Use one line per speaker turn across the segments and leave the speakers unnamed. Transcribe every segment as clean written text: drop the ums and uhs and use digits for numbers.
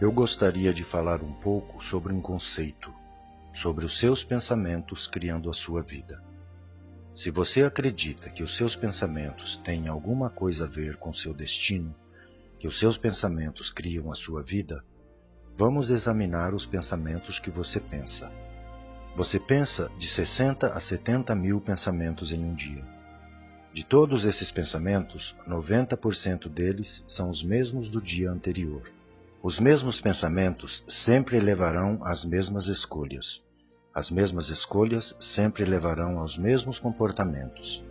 Eu gostaria de falar um pouco sobre um conceito, sobre os seus pensamentos criando a sua vida. Se você acredita que os seus pensamentos têm alguma coisa a ver com seu destino, que os seus pensamentos criam a sua vida, vamos examinar os pensamentos que você pensa. Você pensa de 60 a 70 mil pensamentos em um dia. De todos esses pensamentos, 90% deles são os mesmos do dia anterior. Os mesmos pensamentos sempre levarão às mesmas escolhas. As mesmas escolhas sempre levarão aos mesmos comportamentos.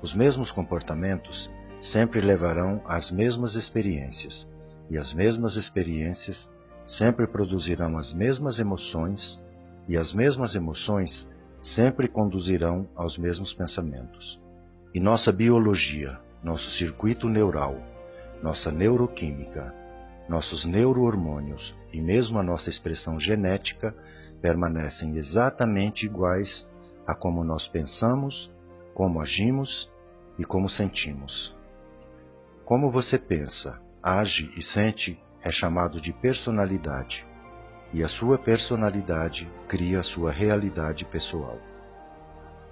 Os mesmos comportamentos sempre levarão às mesmas experiências, e as mesmas experiências sempre produzirão as mesmas emoções, e as mesmas emoções sempre conduzirão aos mesmos pensamentos. E nossa biologia, nosso circuito neural, nossa neuroquímica, nossos neurohormônios e mesmo a nossa expressão genética permanecem exatamente iguais a como nós pensamos, como agimos e como sentimos. Como você pensa, age e sente é chamado de personalidade, e a sua personalidade cria a sua realidade pessoal.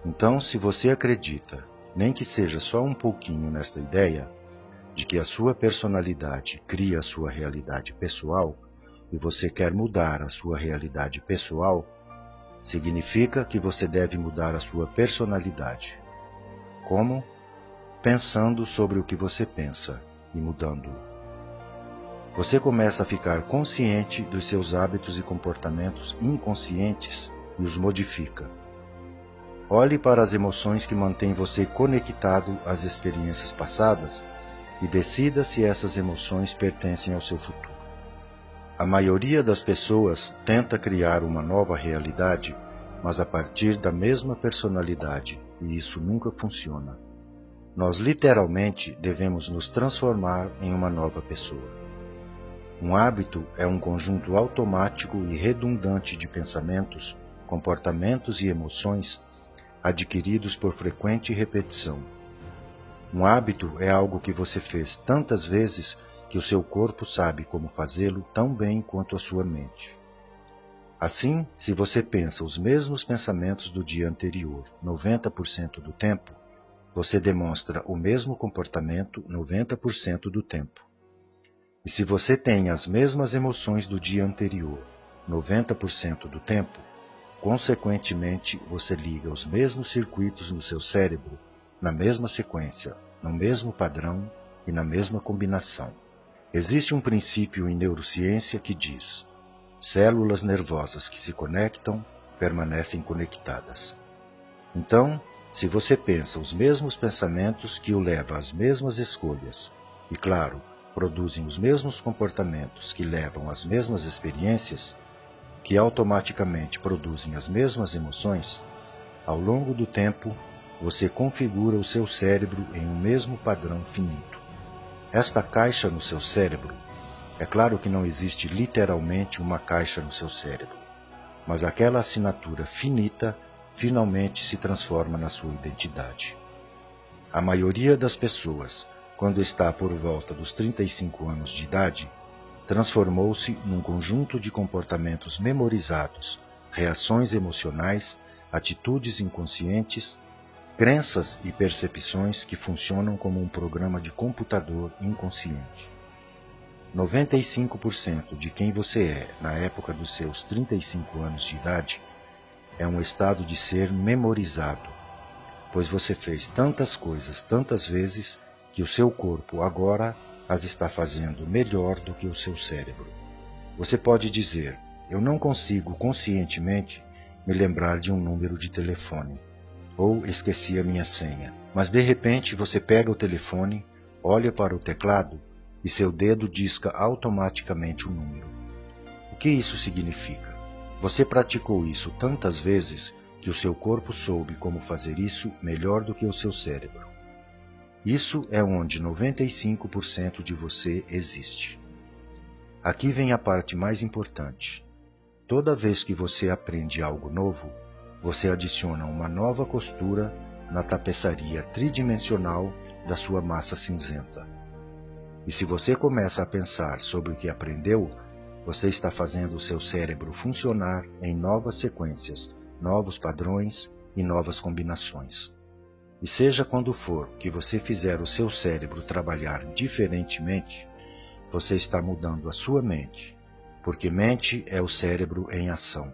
Então, se você acredita, nem que seja só um pouquinho nesta ideia, de que a sua personalidade cria a sua realidade pessoal, e você quer mudar a sua realidade pessoal, significa que você deve mudar a sua personalidade. Como? Pensando sobre o que você pensa e mudando-o. Você começa a ficar consciente dos seus hábitos e comportamentos inconscientes e os modifica. Olhe para as emoções que mantêm você conectado às experiências passadas e decida se essas emoções pertencem ao seu futuro. A maioria das pessoas tenta criar uma nova realidade, mas a partir da mesma personalidade, e isso nunca funciona. Nós literalmente devemos nos transformar em uma nova pessoa. Um hábito é um conjunto automático e redundante de pensamentos, comportamentos e emoções adquiridos por frequente repetição. Um hábito é algo que você fez tantas vezes que o seu corpo sabe como fazê-lo tão bem quanto a sua mente. Assim, se você pensa os mesmos pensamentos do dia anterior 90% do tempo, você demonstra o mesmo comportamento 90% do tempo. E se você tem as mesmas emoções do dia anterior 90% do tempo, consequentemente você liga os mesmos circuitos no seu cérebro na mesma sequência, no mesmo padrão e na mesma combinação. Existe um princípio em neurociência que diz: células nervosas que se conectam permanecem conectadas. Então, se você pensa os mesmos pensamentos que o levam às mesmas escolhas, e claro, produzem os mesmos comportamentos que levam às mesmas experiências, que automaticamente produzem as mesmas emoções, ao longo do tempo, você configura o seu cérebro em um mesmo padrão finito. Esta caixa no seu cérebro, é claro que não existe literalmente uma caixa no seu cérebro, mas aquela assinatura finita finalmente se transforma na sua identidade. A maioria das pessoas, quando está por volta dos 35 anos de idade, transformou-se num conjunto de comportamentos memorizados, reações emocionais, atitudes inconscientes, crenças e percepções que funcionam como um programa de computador inconsciente. 95% de quem você é na época dos seus 35 anos de idade é um estado de ser memorizado, pois você fez tantas coisas tantas vezes que o seu corpo agora as está fazendo melhor do que o seu cérebro. Você pode dizer: eu não consigo conscientemente me lembrar de um número de telefone, ou esqueci a minha senha, mas de repente você pega o telefone, olha para o teclado e seu dedo disca automaticamente o número. O que isso significa? Você praticou isso tantas vezes que o seu corpo soube como fazer isso melhor do que o seu cérebro. Isso é onde 95% de você existe. Aqui vem a parte mais importante. Toda vez que você aprende algo novo, você adiciona uma nova costura na tapeçaria tridimensional da sua massa cinzenta. E se você começa a pensar sobre o que aprendeu, você está fazendo o seu cérebro funcionar em novas sequências, novos padrões e novas combinações. E seja quando for que você fizer o seu cérebro trabalhar diferentemente, você está mudando a sua mente, porque mente é o cérebro em ação.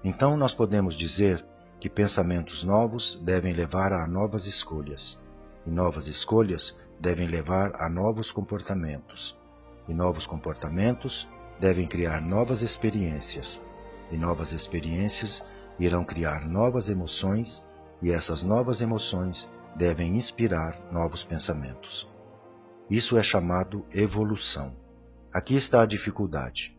Então nós podemos dizer que pensamentos novos devem levar a novas escolhas, e novas escolhas devem levar a novos comportamentos, e novos comportamentos devem criar novas experiências, e novas experiências irão criar novas emoções, e essas novas emoções devem inspirar novos pensamentos. Isso é chamado evolução. Aqui está a dificuldade.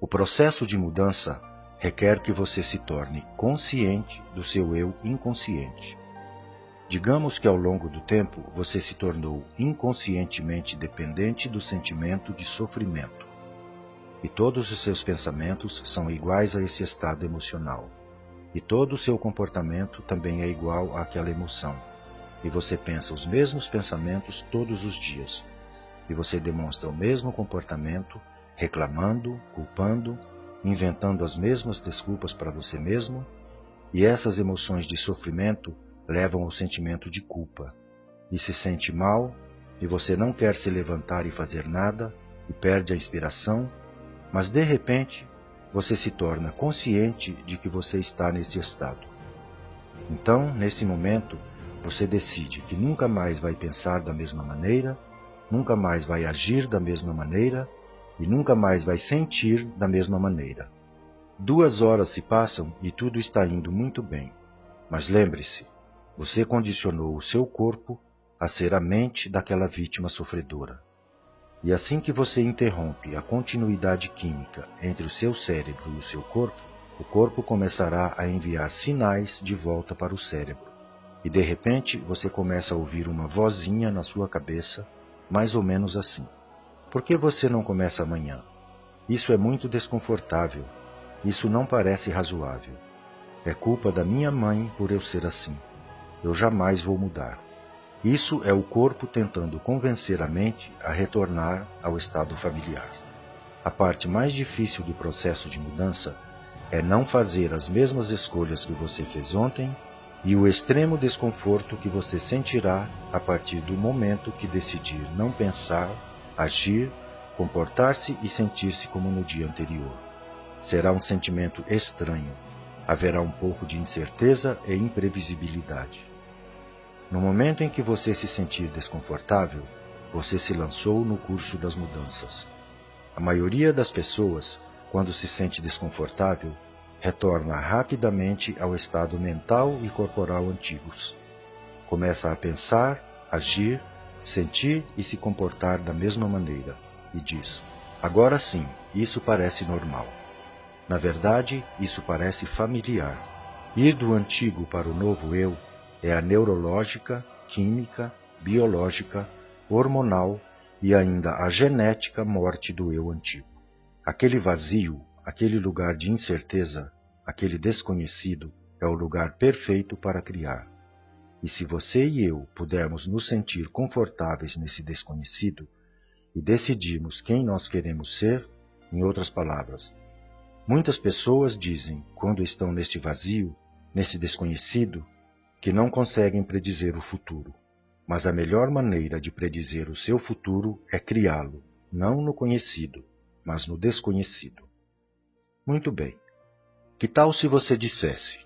O processo de mudança requer que você se torne consciente do seu eu inconsciente. Digamos que ao longo do tempo você se tornou inconscientemente dependente do sentimento de sofrimento. E todos os seus pensamentos são iguais a esse estado emocional. E todo o seu comportamento também é igual àquela emoção. E você pensa os mesmos pensamentos todos os dias. E você demonstra o mesmo comportamento, reclamando, culpando, inventando as mesmas desculpas para você mesmo. E essas emoções de sofrimento levam ao sentimento de culpa. E se sente mal, e você não quer se levantar e fazer nada, e perde a inspiração, mas de repente você se torna consciente de que você está nesse estado. Então, nesse momento, você decide que nunca mais vai pensar da mesma maneira, nunca mais vai agir da mesma maneira e nunca mais vai sentir da mesma maneira. 2 horas se passam e tudo está indo muito bem. Mas lembre-se, você condicionou o seu corpo a ser a mente daquela vítima sofredora. E assim que você interrompe a continuidade química entre o seu cérebro e o corpo começará a enviar sinais de volta para o cérebro. E de repente você começa a ouvir uma vozinha na sua cabeça, mais ou menos assim: por que você não começa amanhã? Isso é muito desconfortável. Isso não parece razoável. É culpa da minha mãe por eu ser assim. Eu jamais vou mudar. Isso é o corpo tentando convencer a mente a retornar ao estado familiar. A parte mais difícil do processo de mudança é não fazer as mesmas escolhas que você fez ontem e o extremo desconforto que você sentirá a partir do momento que decidir não pensar, agir, comportar-se e sentir-se como no dia anterior. Será um sentimento estranho. Haverá um pouco de incerteza e imprevisibilidade. No momento em que você se sentir desconfortável, você se lançou no curso das mudanças. A maioria das pessoas, quando se sente desconfortável, retorna rapidamente ao estado mental e corporal antigos. Começa a pensar, agir, sentir e se comportar da mesma maneira, e diz: agora sim, isso parece normal. Na verdade, isso parece familiar. Ir do antigo para o novo eu é a neurológica, química, biológica, hormonal e ainda a genética morte do eu antigo. Aquele vazio, aquele lugar de incerteza, aquele desconhecido é o lugar perfeito para criar. E se você e eu pudermos nos sentir confortáveis nesse desconhecido e decidirmos quem nós queremos ser, em outras palavras, muitas pessoas dizem, quando estão neste vazio, nesse desconhecido, que não conseguem predizer o futuro. Mas a melhor maneira de predizer o seu futuro é criá-lo, não no conhecido, mas no desconhecido. Muito bem. Que tal se você dissesse: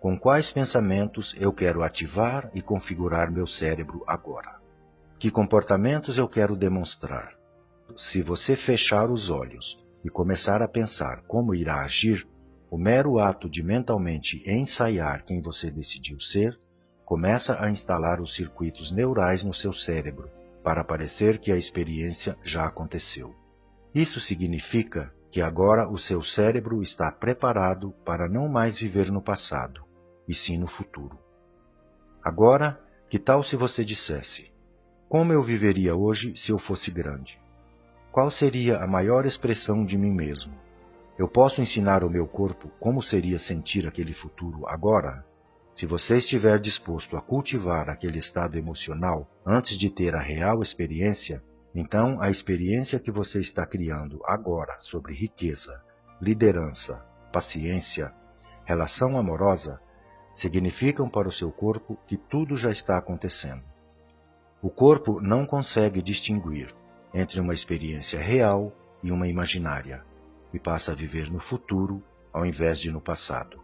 com quais pensamentos eu quero ativar e configurar meu cérebro agora? Que comportamentos eu quero demonstrar? Se você fechar os olhos e começar a pensar como irá agir, o mero ato de mentalmente ensaiar quem você decidiu ser, começa a instalar os circuitos neurais no seu cérebro, para parecer que a experiência já aconteceu. Isso significa que agora o seu cérebro está preparado para não mais viver no passado, e sim no futuro. Agora, que tal se você dissesse: como eu viveria hoje se eu fosse grande? Qual seria a maior expressão de mim mesmo? Eu posso ensinar ao meu corpo como seria sentir aquele futuro agora? Se você estiver disposto a cultivar aquele estado emocional antes de ter a real experiência, Então, a experiência que você está criando agora sobre riqueza, liderança, paciência, relação amorosa, significam para o seu corpo que tudo já está acontecendo. O corpo não consegue distinguir entre uma experiência real e uma imaginária, e passa a viver no futuro ao invés de no passado.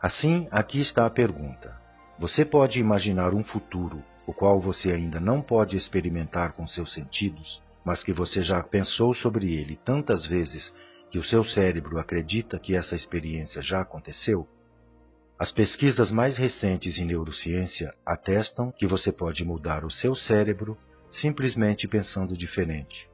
Assim, aqui está a pergunta. Você pode imaginar um futuro, o qual você ainda não pode experimentar com seus sentidos, mas que você já pensou sobre ele tantas vezes que o seu cérebro acredita que essa experiência já aconteceu? As pesquisas mais recentes em neurociência atestam que você pode mudar o seu cérebro simplesmente pensando diferente.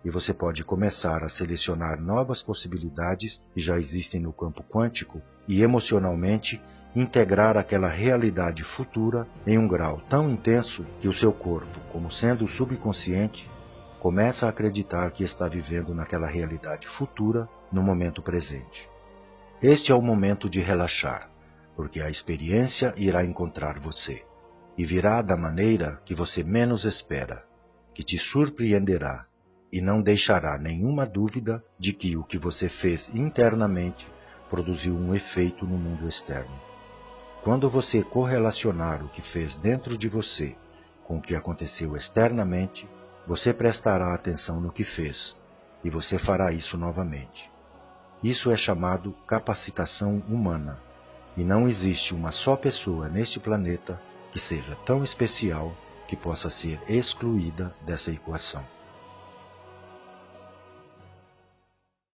E você pode começar a selecionar novas possibilidades que já existem no campo quântico e emocionalmente integrar aquela realidade futura em um grau tão intenso que o seu corpo, como sendo subconsciente, começa a acreditar que está vivendo naquela realidade futura no momento presente. Este é o momento de relaxar, porque a experiência irá encontrar você, e virá da maneira que você menos espera, que te surpreenderá, e não deixará nenhuma dúvida de que o que você fez internamente produziu um efeito no mundo externo. Quando você correlacionar o que fez dentro de você com o que aconteceu externamente, você prestará atenção no que fez, e você fará isso novamente. Isso é chamado capacitação humana, e não existe uma só pessoa neste planeta que seja tão especial que possa ser excluída dessa equação.